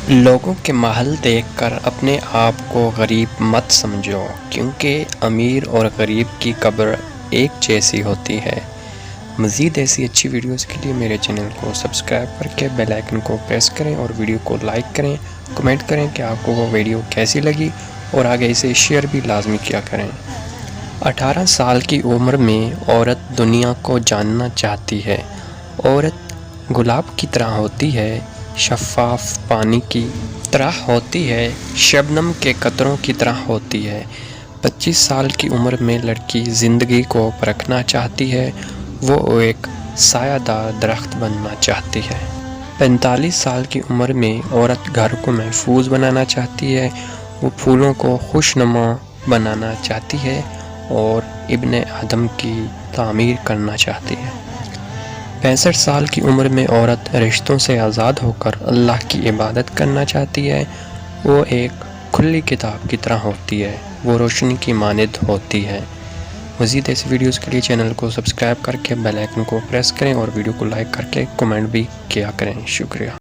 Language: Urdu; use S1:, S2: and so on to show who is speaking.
S1: لوگوں کے محل دیکھ کر اپنے آپ کو غریب مت سمجھو، کیونکہ امیر اور غریب کی قبر ایک جیسی ہوتی ہے۔ مزید ایسی اچھی ویڈیوز کے لیے میرے چینل کو سبسکرائب کر کے بیل آئیکن کو پریس کریں اور ویڈیو کو لائک کریں، کمنٹ کریں کہ آپ کو وہ ویڈیو کیسی لگی اور آگے اسے شیئر بھی لازمی کیا کریں۔ 18 سال کی عمر میں عورت دنیا کو جاننا چاہتی ہے۔ عورت گلاب کی طرح ہوتی ہے، شفاف پانی کی طرح ہوتی ہے، شبنم کے قطروں کی طرح ہوتی ہے۔ 25 سال کی عمر میں لڑکی زندگی کو پرکھنا چاہتی ہے، وہ ایک سایہ دار درخت بننا چاہتی ہے۔ 45 سال کی عمر میں عورت گھر کو محفوظ بنانا چاہتی ہے، وہ پھولوں کو خوشنما بنانا چاہتی ہے اور ابن آدم کی تعمیر کرنا چاہتی ہے۔ 65 سال کی عمر میں عورت رشتوں سے آزاد ہو کر اللہ کی عبادت کرنا چاہتی ہے، وہ ایک کھلی کتاب کی طرح ہوتی ہے، وہ روشنی کی مانند ہوتی ہے۔ مزید ایسی ویڈیوز کے لیے چینل کو سبسکرائب کر کے بیل آئیکن کو پریس کریں اور ویڈیو کو لائک کر کے کمنٹ بھی کیا کریں۔ شکریہ۔